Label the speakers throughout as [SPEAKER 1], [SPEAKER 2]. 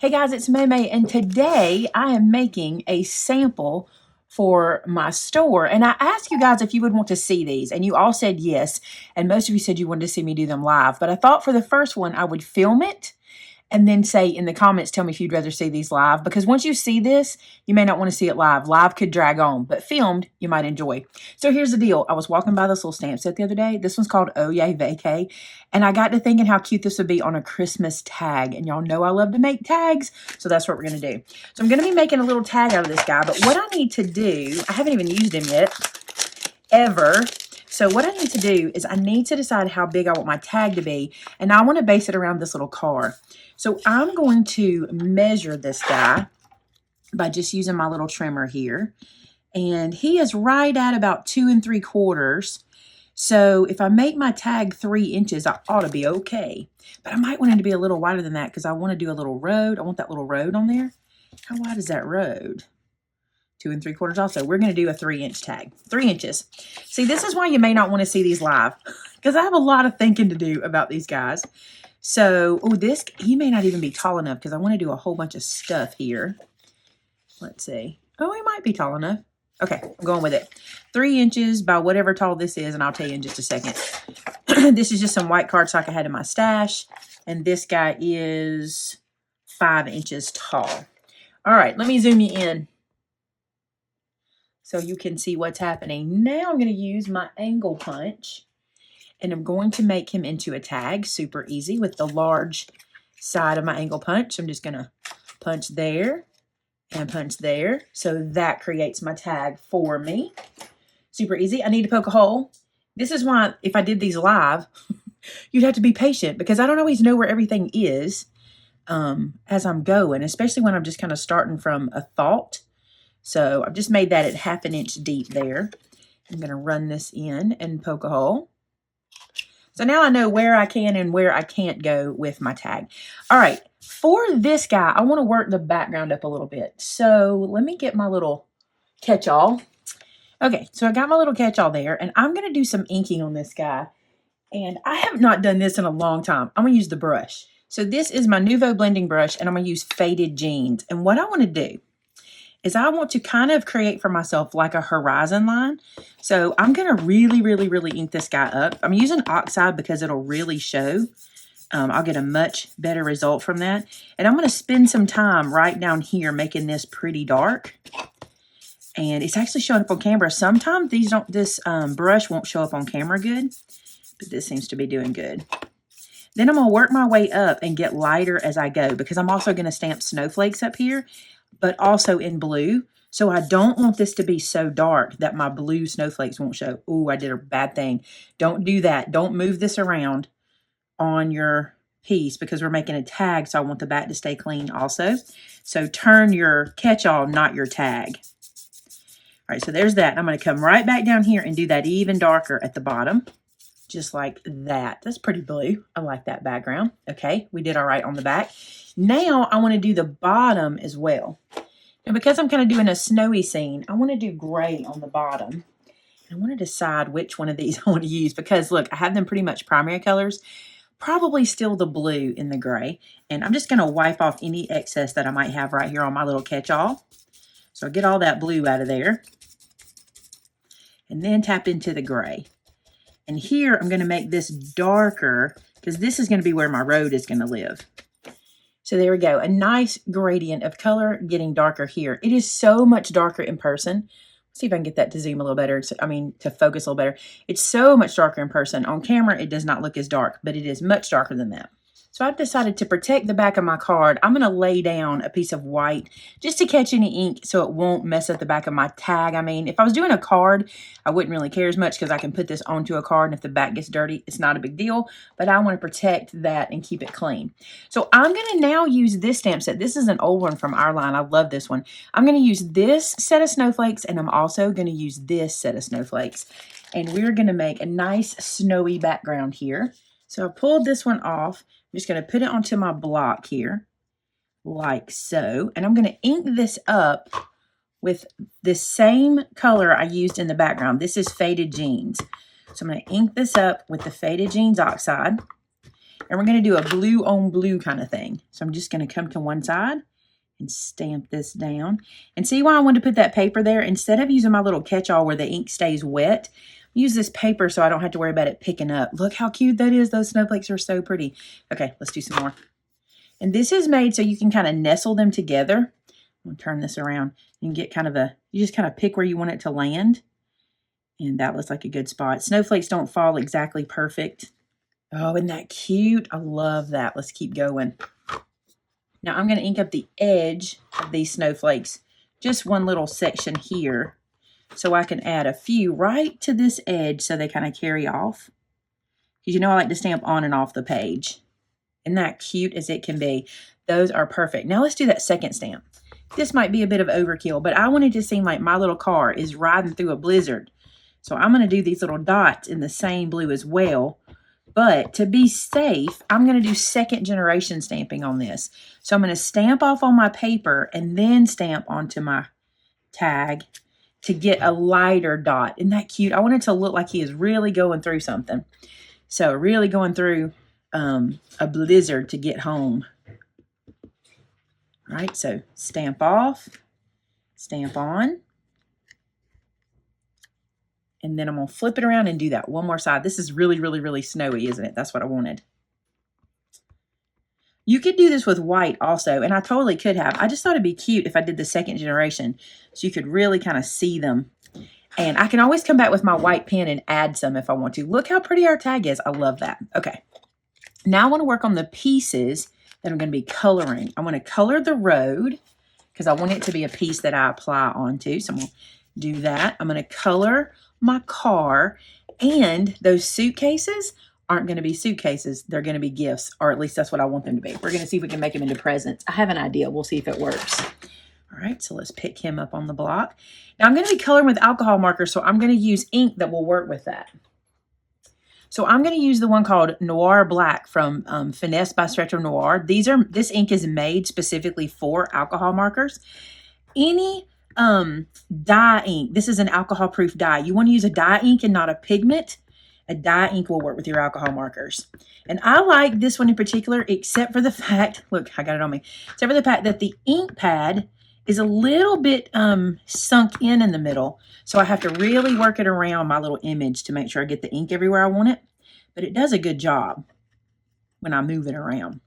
[SPEAKER 1] Hey guys, it's Maymay, and today I am making a sample for my store. And I asked you guys if you would want to see these, and you all said yes. And most of you said you wanted to see me do them live. But I thought for the first one, I would film it and then say in the comments, tell me if you'd rather see these live. Because once you see this, you may not want to see it live. Live could drag on, but filmed, you might enjoy. So here's the deal. I was walking by this little stamp set the other day. This one's called Oh Yay Vacay. And I got to thinking how cute this would be on a Christmas tag. And y'all know I love to make tags. So that's what we're going to do. So I'm going to be making a little tag out of this guy. But what I need to do, I haven't even used him yet, ever. So what I need to do is I need to decide how big I want my tag to be. And I want to base it around this little card. So I'm going to measure this guy by just using my little trimmer here. And he is right at about 2 3/4. So if I make my tag 3 inches, I ought to be okay. But I might want it to be a little wider than that because I want to do a little road. I want that little road on there. How wide is that road? 2 3/4 also. We're going to do a 3-inch tag. 3 inches. See, this is why you may not want to see these live because I have a lot of thinking to do about these guys. So, oh, this, he may not even be tall enough because I want to do a whole bunch of stuff here. Let's see. Oh, he might be tall enough. Okay, I'm going with it. 3 inches by whatever tall this is, and I'll tell you in just a second. This is just some white cardstock I had in my stash, and this guy is 5 inches tall. All right, let me zoom you in so you can see what's happening. Now I'm going to use my angle punch, and I'm going to make him into a tag. Super easy with the large side of my angle punch. I'm just going to punch there and punch there. So that creates my tag for me. Super easy. I need to poke a hole. This is why if I did these live, you'd have to be patient because I don't always know where everything is as I'm going, especially when I'm just kind of starting from a thought. So I've just made that at 1/2 inch deep there. I'm going to run this in and poke a hole. So now I know where I can and where I can't go with my tag. All right, for this guy, I want to work the background up a little bit. So let me get my little catch-all. Okay, so I got my little catch-all there, and I'm going to do some inking on this guy. And I have not done this in a long time. I'm going to use the brush. So this is my Nuvo blending brush, and I'm going to use Faded Jeans. And what I want to do is I want to kind of create for myself like a horizon line. So I'm going to really ink this guy up. I'm using oxide because it'll really show. I'll get a much better result from that. And I'm going to spend some time right down here making this pretty dark. And it's actually showing up on camera. Sometimes this brush won't show up on camera good, but this seems to be doing good. Then I'm going to work my way up and get lighter as I go because I'm also going to stamp snowflakes up here, but also in blue. So I don't want this to be so dark that my blue snowflakes won't show. Ooh, I did a bad thing. Don't do that. Don't move this around on your piece because we're making a tag, so I want the back to stay clean also. So turn your catch-all, not your tag. All right, so there's that. I'm going to come right back down here and do that even darker at the bottom, just like that. That's pretty blue. I like that background. Okay, we did all right on the back. Now I want to do the bottom as well. And because I'm kind of doing a snowy scene, I want to do gray on the bottom. I want to decide which one of these I want to use because, look, I have them pretty much primary colors. Probably still the blue in the gray. And I'm just going to wipe off any excess that I might have right here on my little catch-all. So I'll get all that blue out of there. And then tap into the gray. And here I'm going to make this darker because this is going to be where my road is going to live. So there we go. A nice gradient of color getting darker here. It is so much darker in person. Let's see if I can get that to zoom a little better. To focus a little better. It's so much darker in person. On camera, it does not look as dark, but it is much darker than that. So I've decided to protect the back of my card. I'm going to lay down a piece of white just to catch any ink so it won't mess up the back of my tag. I mean, if I was doing a card, I wouldn't really care as much because I can put this onto a card, and if the back gets dirty, it's not a big deal. But I want to protect that and keep it clean. So I'm going to now use this stamp set. This is an old one from our line. I love this one. I'm going to use this set of snowflakes, and I'm also going to use this set of snowflakes. And we're going to make a nice snowy background here. So I pulled this one off. I'm just going to put it onto my block here, like so. And I'm going to ink this up with the same color I used in the background. This is Faded Jeans. So I'm going to ink this up with the Faded Jeans Oxide. And we're going to do a blue on blue kind of thing. So I'm just going to come to one side and stamp this down. And see why I wanted to put that paper there? Instead of using my little catch-all where the ink stays wet, use this paper so I don't have to worry about it picking up. Look how cute that is. Those snowflakes are so pretty. Okay, let's do some more. And this is made so you can kind of nestle them together. I'm going to turn this around. You can get kind of you just kind of pick where you want it to land. And that looks like a good spot. Snowflakes don't fall exactly perfect. Oh, isn't that cute? I love that. Let's keep going. Now I'm going to ink up the edge of these snowflakes, just one little section here, so I can add a few right to this edge so they kind of carry off. Because you know I like to stamp on and off the page. Isn't that cute as it can be? Those are perfect. Now let's do that second stamp. This might be a bit of overkill, but I want it to seem like my little car is riding through a blizzard. So I'm going to do these little dots in the same blue as well. But to be safe, I'm going to do second generation stamping on this. So I'm going to stamp off on my paper and then stamp onto my tag to get a lighter dot. Isn't that cute? I want it to look like he is really going through something. So really going through a blizzard to get home. All right, so stamp off, stamp on. And then I'm going to flip it around and do that one more side. This is really, really, really snowy, isn't it? That's what I wanted. You could do this with white also, and I totally could have. I just thought it'd be cute if I did the second generation so you could really kind of see them. And I can always come back with my white pen and add some if I want to. Look how pretty our tag is. I love that. Okay. Now I want to work on the pieces that I'm going to be coloring. I want to color the road because I want it to be a piece that I apply onto. So I'm going to do that. I'm going to color my car, and those suitcases aren't going to be suitcases. They're going to be gifts, or at least that's what I want them to be. We're going to see if we can make them into presents. I have an idea. We'll see if it works. All right, so let's pick him up on the block. Now I'm going to be coloring with alcohol markers, so I'm going to use ink that will work with that. So I'm going to use the one called Noir Black from Finesse by Stretcher Noir. This ink is made specifically for alcohol markers. Any dye ink, this is an alcohol proof dye. You want to use a dye ink and not a pigment. A dye ink will work with your alcohol markers. And I like this one in particular, except for the fact, look, I got it on me, except for the fact that the ink pad is a little bit sunk in the middle. So I have to really work it around my little image to make sure I get the ink everywhere I want it. But it does a good job when I move it around.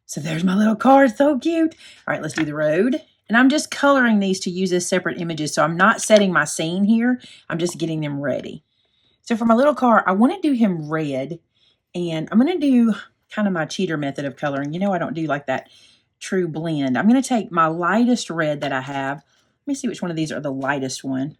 [SPEAKER 1] So there's my little car, so cute. All right, let's do the road. And I'm just coloring these to use as separate images. So I'm not setting my scene here. I'm just getting them ready. So for my little car, I want to do him red. And I'm going to do kind of my cheater method of coloring. You know, I don't do like that true blend. I'm going to take my lightest red that I have. Let me see which one of these are the lightest one.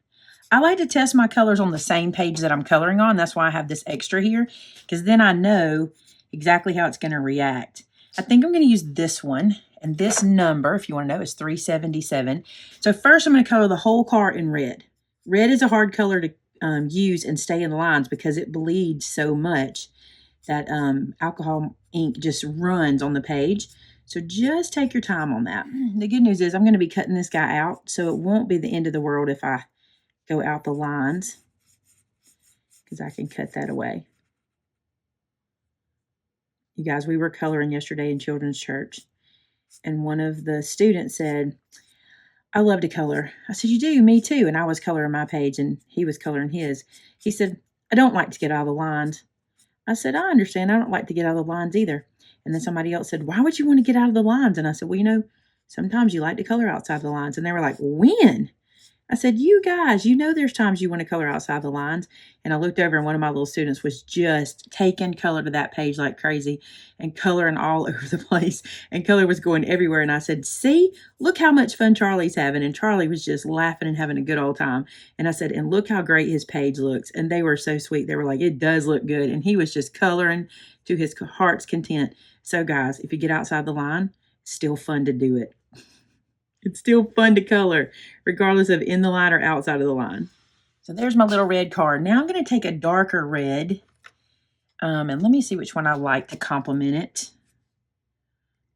[SPEAKER 1] I like to test my colors on the same page that I'm coloring on. That's why I have this extra here, because then I know exactly how it's going to react. I think I'm going to use this one. And this number, if you want to know, is 377. So first I'm going to color the whole car in red. Red is a hard color to use and stay in lines because it bleeds so much that alcohol ink just runs on the page. So just take your time on that. The good news is I'm going to be cutting this guy out, so it won't be the end of the world if I go out the lines, because I can cut that away. You guys, we were coloring yesterday in children's church. And one of the students said, I love to color. I said, you do? Me too. And I was coloring my page and he was coloring his. He said, I don't like to get out of the lines. I said, I understand. I don't like to get out of the lines either. And then somebody else said, why would you want to get out of the lines? And I said, well, you know, sometimes you like to color outside the lines. And they were like, when? I said, you guys, you know there's times you want to color outside the lines. And I looked over and one of my little students was just taking color to that page like crazy and coloring all over the place. And color was going everywhere. And I said, see, look how much fun Charlie's having. And Charlie was just laughing and having a good old time. And I said, and look how great his page looks. And they were so sweet. They were like, it does look good. And he was just coloring to his heart's content. So guys, if you get outside the line, it's still fun to do it. It's still fun to color, regardless of in the line or outside of the line. So there's my little red card. Now I'm going to take a darker red. And let me see which one I like to complement it.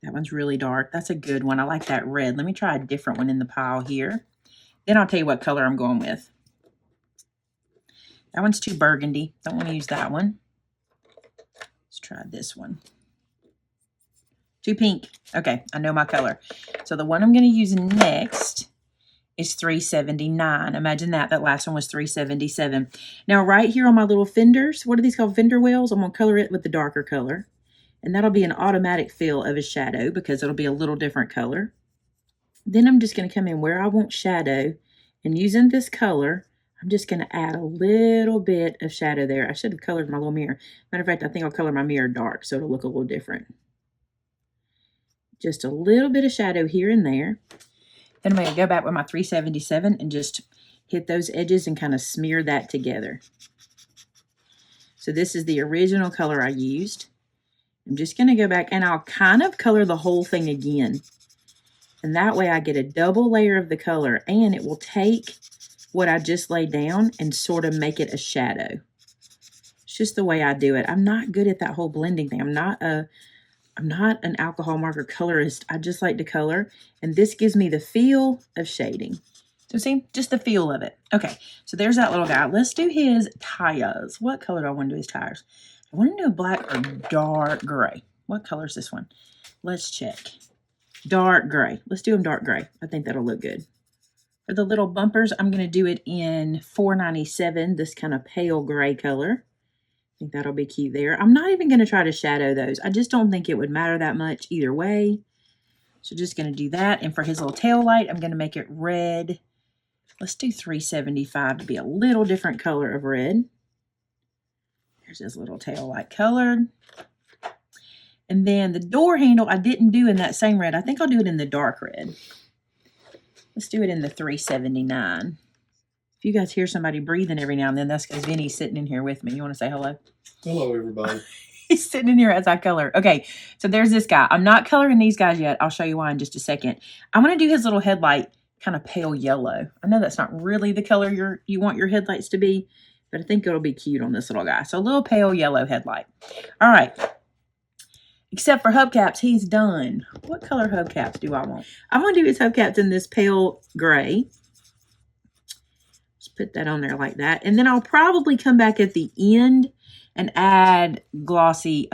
[SPEAKER 1] That one's really dark. That's a good one. I like that red. Let me try a different one in the pile here. Then I'll tell you what color I'm going with. That one's too burgundy. Don't want to use that one. Let's try this one. Too pink. Okay, I know my color. So the one I'm going to use next is $3.79. Imagine that. That last one was $3.77. Now right here on my little fenders, what are these called? Fender wells. I'm going to color it with the darker color. And that'll be an automatic fill of a shadow because it'll be a little different color. Then I'm just going to come in where I want shadow. And using this color, I'm just going to add a little bit of shadow there. I should have colored my little mirror. Matter of fact, I think I'll color my mirror dark so it'll look a little different. Just a little bit of shadow here and there. Then I'm going to go back with my 377 and just hit those edges and kind of smear that together. So this is the original color I used. I'm just going to go back and I'll kind of color the whole thing again. And that way I get a double layer of the color and it will take what I just laid down and sort of make it a shadow. It's just the way I do it. I'm not good at that whole blending thing. I'm not an alcohol marker colorist. I just like to color. And this gives me the feel of shading. So see, just the feel of it. Okay, so there's that little guy. Let's do his tires. What color do I want to do his tires? I want to do a black or dark gray. What color is this one? Let's check. Dark gray. Let's do them dark gray. I think that'll look good. For the little bumpers, I'm going to do it in 497, this kind of pale gray color. I think that'll be cute there. I'm not even going to try to shadow those. I just don't think it would matter that much either way. So just going to do that. And for his little tail light, I'm going to make it red. Let's do 375 to be a little different color of red. There's his little tail light colored. And then the door handle I didn't do in that same red. I think I'll do it in the dark red. Let's do it in the 379. If you guys hear somebody breathing every now and then, that's because Vinny's sitting in here with me. You want to say hello?
[SPEAKER 2] Hello, everybody.
[SPEAKER 1] He's sitting in here as I color. Okay, so there's this guy. I'm not coloring these guys yet. I'll show you why in just a second. I'm going to do his little headlight kind of pale yellow. I know that's not really the color you want your headlights to be, but I think it'll be cute on this little guy. So a little pale yellow headlight. All right. Except for hubcaps, he's done. What color hubcaps do I want? I'm going to do his hubcaps in this pale gray. Just put that on there like that. And then I'll probably come back at the end and add glossy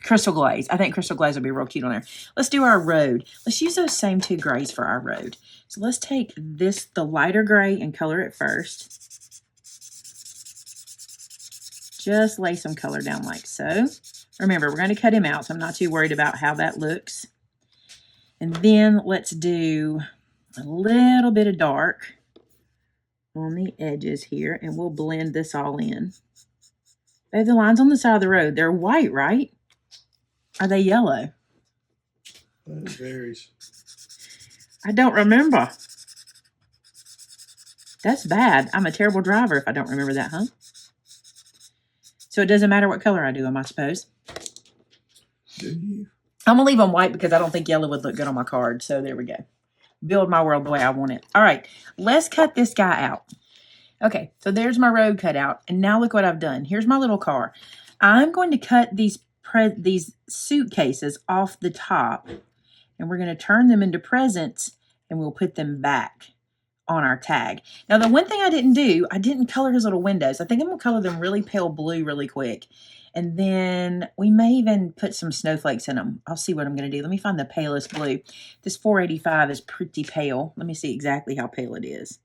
[SPEAKER 1] crystal glaze. I think crystal glaze will be real cute on there. Let's do our road. Let's use those same two grays for our road. So let's take this, the lighter gray, and color it first. Just lay some color down like so. Remember, we're going to cut him out, so I'm not too worried about how that looks. And then let's do a little bit of dark on the edges here, and we'll blend this all in. They have the lines on the side of the road. They're white, right? Are they yellow?
[SPEAKER 2] It varies.
[SPEAKER 1] I don't remember. That's bad. I'm a terrible driver if I don't remember that, huh? So it doesn't matter what color I do them, I suppose.
[SPEAKER 2] Do you?
[SPEAKER 1] I'm going to leave them white because I don't think yellow would look good on my card. So there we go. Build my world the way I want it. All right, let's cut this guy out. Okay, so there's my road cut out. And now look what I've done. Here's my little car. I'm going to cut these suitcases off the top. And we're going to turn them into presents. And we'll put them back on our tag. Now, the one thing I didn't do, I didn't color his little windows. I think I'm going to color them really pale blue really quick. And then we may even put some snowflakes in them. I'll see what I'm going to do. Let me find the palest blue. This 485 is pretty pale. Let me see exactly how pale it is.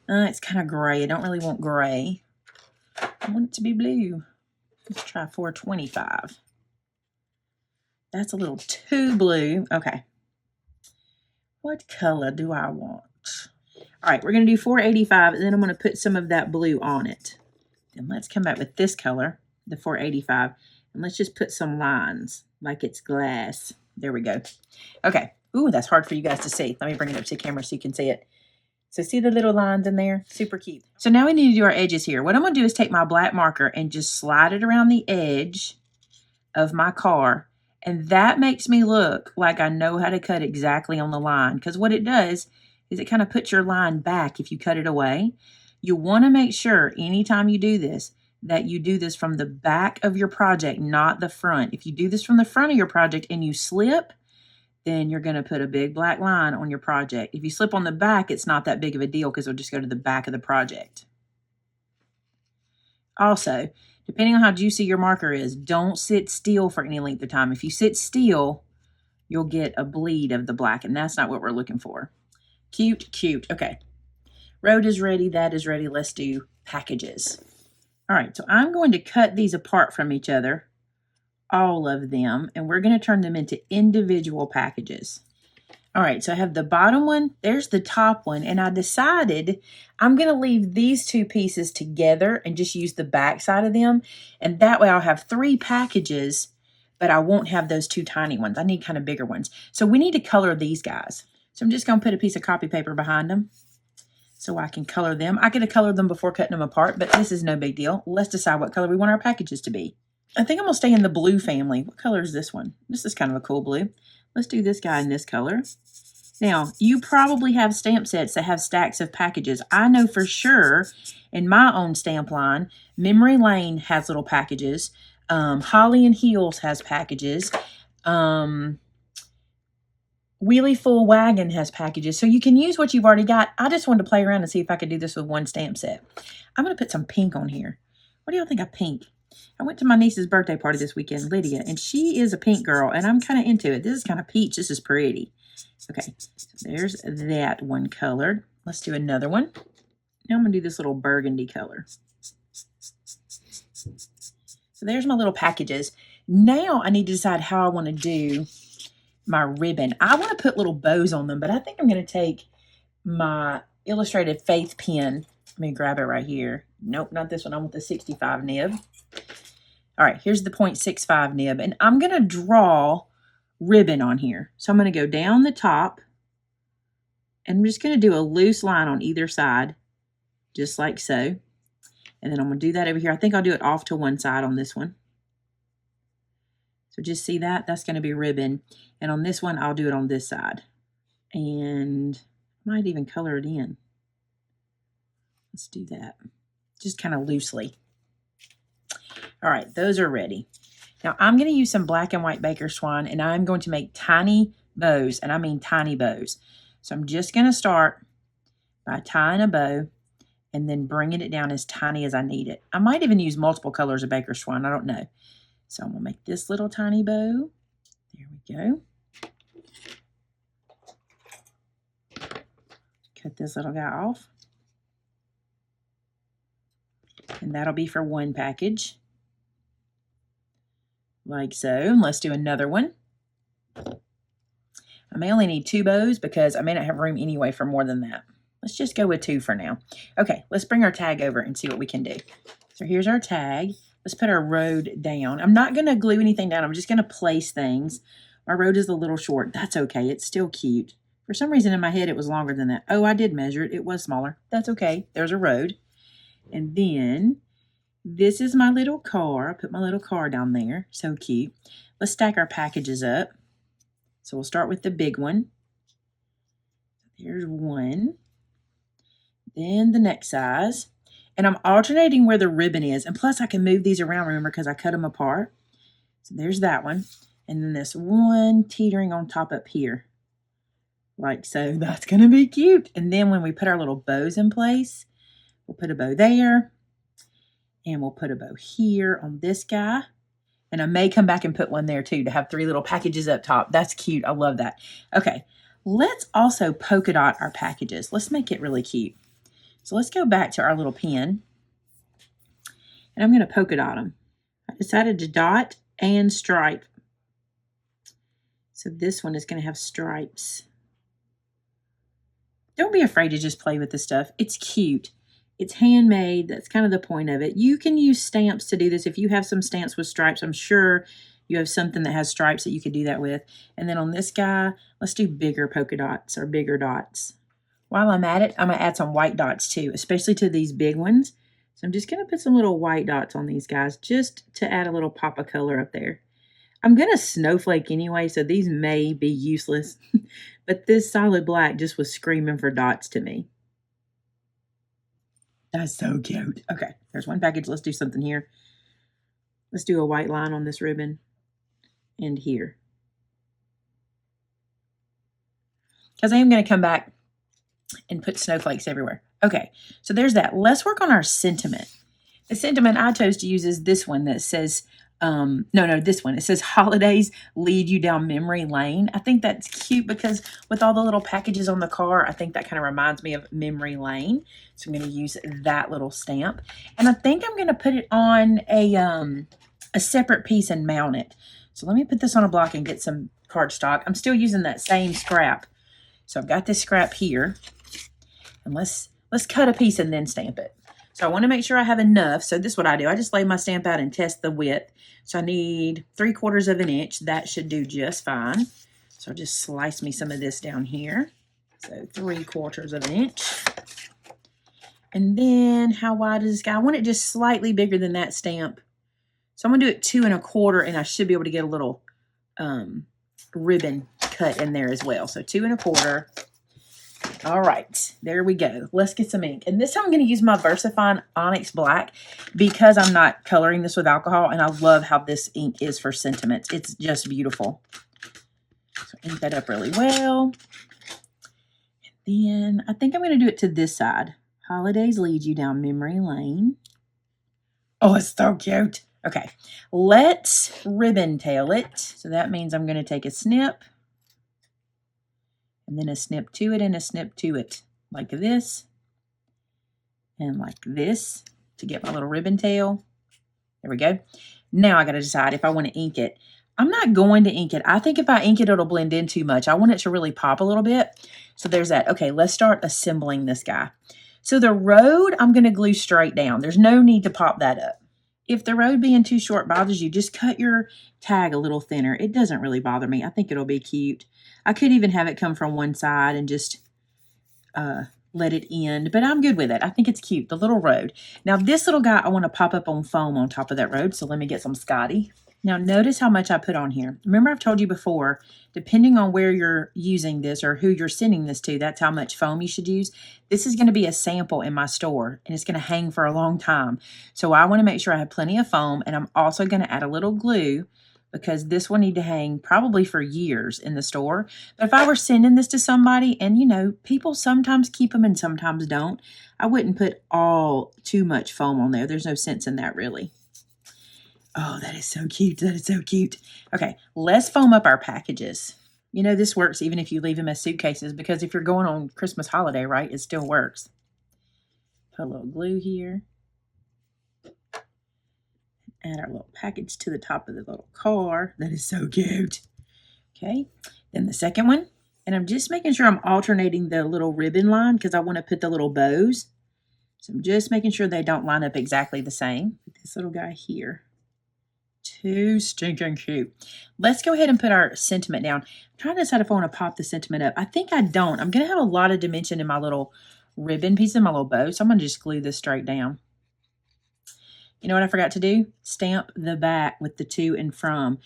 [SPEAKER 1] It's kind of gray. I don't really want gray. I want it to be blue. Let's try 425. That's a little too blue. Okay. What color do I want? All right, we're going to do 485, and then I'm going to put some of that blue on it. And let's come back with this color, the 485, and let's just put some lines like it's glass. There we go. Okay. Ooh, that's hard for you guys to see. Let me bring it up to the camera so you can see it. So see the little lines in there? Super cute. So now we need to do our edges here. What I'm going to do is take my black marker and just slide it around the edge of my car. And that makes me look like I know how to cut exactly on the line. Because what it does is it kind of puts your line back if you cut it away. You want to make sure anytime you do this, that you do this from the back of your project, not the front. If you do this from the front of your project and you slip, then you're going to put a big black line on your project. If you slip on the back, it's not that big of a deal because it'll just go to the back of the project. Also, Depending on how juicy your marker is, don't sit still for any length of time. If you sit still, you'll get a bleed of the black, and that's not what we're looking for. Cute, cute. Okay. Road is ready. That is ready. Let's do packages. All right, so I'm going to cut these apart from each other, all of them, and we're going to turn them into individual packages. All right, so I have the bottom one, there's the top one, and I decided I'm going to leave these two pieces together and just use the back side of them, and that way I'll have 3 packages, but I won't have those 2 tiny ones. I need kind of bigger ones. So we need to color these guys. So I'm just going to put a piece of copy paper behind them so I can color them. I could have colored them before cutting them apart, but this is no big deal. Let's decide what color we want our packages to be. I think I'm going to stay in the blue family. What color is this one? This is kind of a cool blue. Let's do this guy in this color. Now, you probably have stamp sets that have stacks of packages. I know for sure in my own stamp line, Memory Lane has little packages. Holly and Heels has packages. Wheelie Full Wagon has packages. So you can use what you've already got. I just wanted to play around and see if I could do this with one stamp set. I'm going to put some pink on here. What do y'all think of pink? I went to my niece's birthday party this weekend, Lydia, and she is a pink girl, and I'm kind of into it. This is kind of peach. This is pretty. Okay, so there's that one colored. Let's do another one. Now I'm going to do this little burgundy color. So there's my little packages. Now I need to decide how I want to do my ribbon. I want to put little bows on them, but I think I'm going to take my Illustrated Faith pen. Let me grab it right here. Nope, not this one. I want the 65 nib. All right, here's the 0.65 nib, and I'm going to draw ribbon on here. So I'm going to go down the top, and I'm just going to do a loose line on either side, just like so. And then I'm going to do that over here. I think I'll do it off to one side on this one. So just see that? That's going to be ribbon. And on this one, I'll do it on this side. And I might even color it in. Let's do that. Just kind of loosely. All right, those are ready. Now I'm going to use some black and white baker's twine, and I'm going to make tiny bows, and I mean tiny bows. So I'm just going to start by tying a bow and then bringing it down as tiny as I need it. I might even use multiple colors of baker's twine. I don't know. So I'm going to make this little tiny bow. There we go. Cut this little guy off. And that'll be for one package. Like so. Let's do another one. I may only need 2 bows because I may not have room anyway for more than that. Let's just go with 2 for now. Okay, let's bring our tag over and see what we can do. So here's our tag. Let's put our road down. I'm not going to glue anything down. I'm just going to place things. My road is a little short. That's okay. It's still cute. For some reason in my head it was longer than that. Oh, I did measure it. It was smaller. That's okay. There's a road. And then this is my little car. I put my little car down there. So cute. Let's stack our packages up. So we'll start with the big one. There's one. Then the next size. And I'm alternating where the ribbon is. And plus I can move these around, remember, because I cut them apart. So there's that one. And then this one teetering on top up here. Like so. That's going to be cute. And then when we put our little bows in place, we'll put a bow there. And we'll put a bow here on this guy. And I may come back and put one there too to have 3 little packages up top. That's cute. I love that. Okay. Let's also polka dot our packages. Let's make it really cute. So let's go back to our little pen. And I'm going to polka dot them. I decided to dot and stripe. So this one is going to have stripes. Don't be afraid to just play with this stuff. It's cute. It's handmade. That's kind of the point of it. You can use stamps to do this. If you have some stamps with stripes, I'm sure you have something that has stripes that you could do that with. And then on this guy, let's do bigger polka dots or bigger dots. While I'm at it, I'm going to add some white dots too, especially to these big ones. So I'm just going to put some little white dots on these guys just to add a little pop of color up there. I'm going to snowflake anyway, so these may be useless. But this solid black just was screaming for dots to me. That's so cute. Okay, there's one package. Let's do something here. Let's do a white line on this ribbon and here. Because I am going to come back and put snowflakes everywhere. Okay, so there's that. Let's work on our sentiment. The sentiment I chose to use is this one that says, no, this one. It says, holidays lead you down memory lane. I think that's cute because with all the little packages on the car, I think that kind of reminds me of memory lane. So I'm going to use that little stamp. And I think I'm going to put it on a separate piece and mount it. So let me put this on a block and get some cardstock. I'm still using that same scrap. So I've got this scrap here. And let's cut a piece and then stamp it. So I want to make sure I have enough. So this is what I do. I just lay my stamp out and test the width. So I need 3/4 of an inch. That should do just fine. So I'll just slice me some of this down here. So 3/4 of an inch. And then how wide is this guy? I want it just slightly bigger than that stamp. So I'm going to do it 2 1/4, and I should be able to get a little ribbon cut in there as well. So 2 1/4. All right, there we go. Let's get some ink. And this time I'm going to use my VersaFine Onyx Black because I'm not coloring this with alcohol, and I love how this ink is for sentiments. It's just beautiful. So ink that up really well. And then I think I'm going to do it to this side. Holidays lead you down memory lane. Oh, it's so cute. Okay, let's ribbon tail it. So that means I'm going to take a snip. And then a snip to it and a snip to it, like this, and like this, to get my little ribbon tail. There we go. Now I got to decide if I want to ink it. I'm not going to ink it. I think if I ink it, it'll blend in too much. I want it to really pop a little bit. So there's that. Okay, let's start assembling this guy. So the road, I'm going to glue straight down. There's no need to pop that up. If the road being too short bothers you, just cut your tag a little thinner. It doesn't really bother me. I think it'll be cute. I could even have it come from one side and just let it end, but I'm good with it. I think it's cute, the little road. Now this little guy, I want to pop up on foam on top of that road, so let me get some Scotty. Now notice how much I put on here. Remember I've told you before, depending on where you're using this or who you're sending this to, that's how much foam you should use. This is going to be a sample in my store, and it's going to hang for a long time. So I want to make sure I have plenty of foam, and I'm also going to add a little glue because this will need to hang probably for years in the store. But if I were sending this to somebody, and you know, people sometimes keep them and sometimes don't, I wouldn't put too much foam on there. There's no sense in that really. Oh, that is so cute. That is so cute. Okay, let's foam up our packages. You know, this works even if you leave them as suitcases because if you're going on Christmas holiday, right, it still works. Put a little glue here. Add our little package to the top of the little car. That is so cute. Okay, then the second one. And I'm just making sure I'm alternating the little ribbon line because I want to put the little bows. So I'm just making sure they don't line up exactly the same. Put this little guy here. Too stinking cute. Let's go ahead and put our sentiment down. I'm trying to decide if I want to pop the sentiment up. I think I don't. I'm going to have a lot of dimension in my little ribbon piece and my little bow. So I'm going to just glue this straight down. You know what I forgot to do? Stamp the back with the to and from.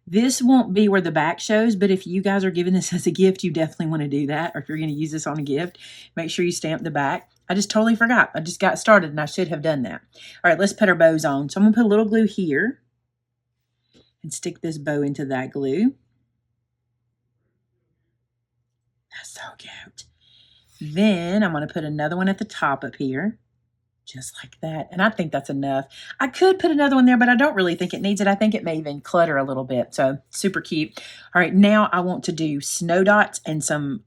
[SPEAKER 1] This won't be where the back shows, but if you guys are giving this as a gift, you definitely want to do that. Or if you're going to use this on a gift, make sure you stamp the back. I just totally forgot. I just got started and I should have done that. All right, let's put our bows on. So I'm going to put a little glue here and stick this bow into that glue. That's so cute. Then I'm going to put another one at the top up here. Just like that. And I think that's enough. I could put another one there, but I don't really think it needs it. I think it may even clutter a little bit. So super cute. All right, now I want to do snow dots and some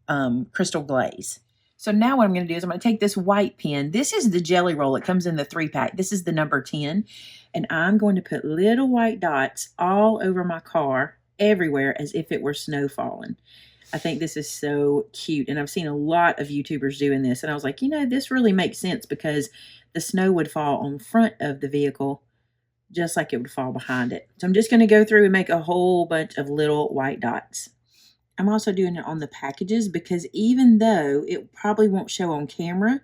[SPEAKER 1] crystal glaze. So now what I'm going to do is I'm going to take this white pen. This is the Jelly Roll. It comes in the 3-pack. This is the number 10. And I'm going to put little white dots all over my car, everywhere, as if it were snow falling. I think this is so cute. And I've seen a lot of YouTubers doing this. And I was like, you know, this really makes sense because the snow would fall on front of the vehicle just like it would fall behind it. So I'm just going to go through and make a whole bunch of little white dots. I'm also doing it on the packages because even though it probably won't show on camera,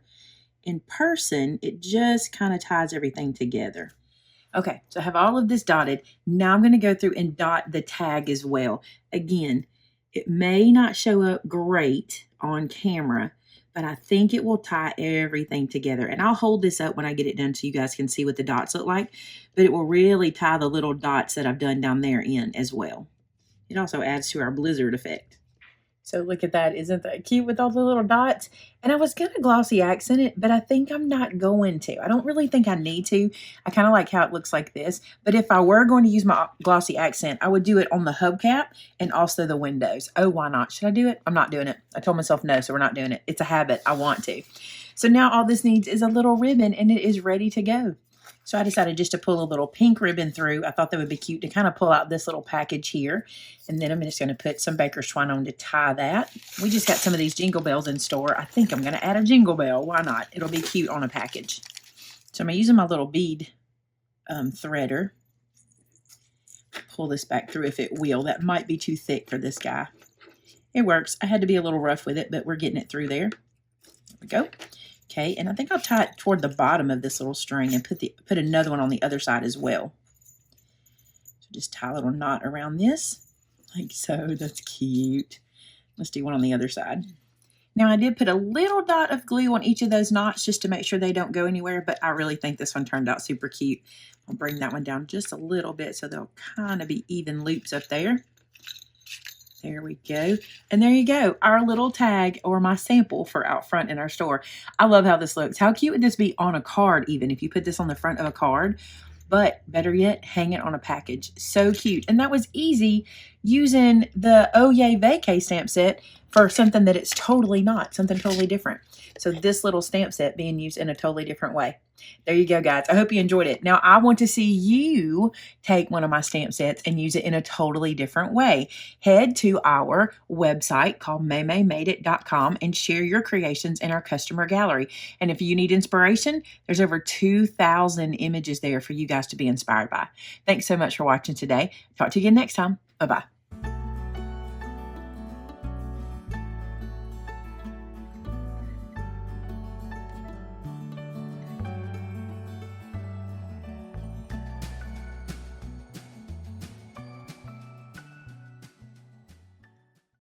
[SPEAKER 1] in person, it just kind of ties everything together. Okay, so I have all of this dotted. Now I'm going to go through and dot the tag as well. Again, it may not show up great on camera, but I think it will tie everything together. And I'll hold this up when I get it done so you guys can see what the dots look like. But it will really tie the little dots that I've done down there in as well. It also adds to our blizzard effect. So look at that. Isn't that cute with all the little dots? And I was going to glossy accent it, but I think I'm not going to. I don't really think I need to. I kind of like how it looks like this. But if I were going to use my glossy accent, I would do it on the hubcap and also the windows. Oh, why not? Should I do it? I'm not doing it. I told myself no, so we're not doing it. It's a habit. I want to. So now all this needs is a little ribbon and it is ready to go. So I decided just to pull a little pink ribbon through. I thought that would be cute to kind of pull out this little package here. And then I'm just going to put some baker's twine on to tie that. We just got some of these Jingle Bells in store. I think I'm going to add a Jingle Bell. Why not? It'll be cute on a package. So I'm using my little bead threader. Pull this back through if it will. That might be too thick for this guy. It works. I had to be a little rough with it, but we're getting it through there. There we go. Okay, and I think I'll tie it toward the bottom of this little string and put another one on the other side as well. So just tie a little knot around this, like so. That's cute. Let's do one on the other side. Now I did put a little dot of glue on each of those knots just to make sure they don't go anywhere, but I really think this one turned out super cute. I'll bring that one down just a little bit so they'll kind of be even loops up there. There we go. And there you go. Our little tag or my sample for out front in our store. I love how this looks. How cute would this be on a card even if you put this on the front of a card? But better yet, hang it on a package. So cute. And that was easy using the Oh Yay Vacay stamp set for something that it's totally not, something totally different. So this little stamp set being used in a totally different way. There you go, guys. I hope you enjoyed it. Now, I want to see you take one of my stamp sets and use it in a totally different way. Head to our website called MaymayMadeIt.com and share your creations in our customer gallery. And if you need inspiration, there's over 2,000 images there for you guys to be inspired by. Thanks so much for watching today. Talk to you again next time. Bye-bye.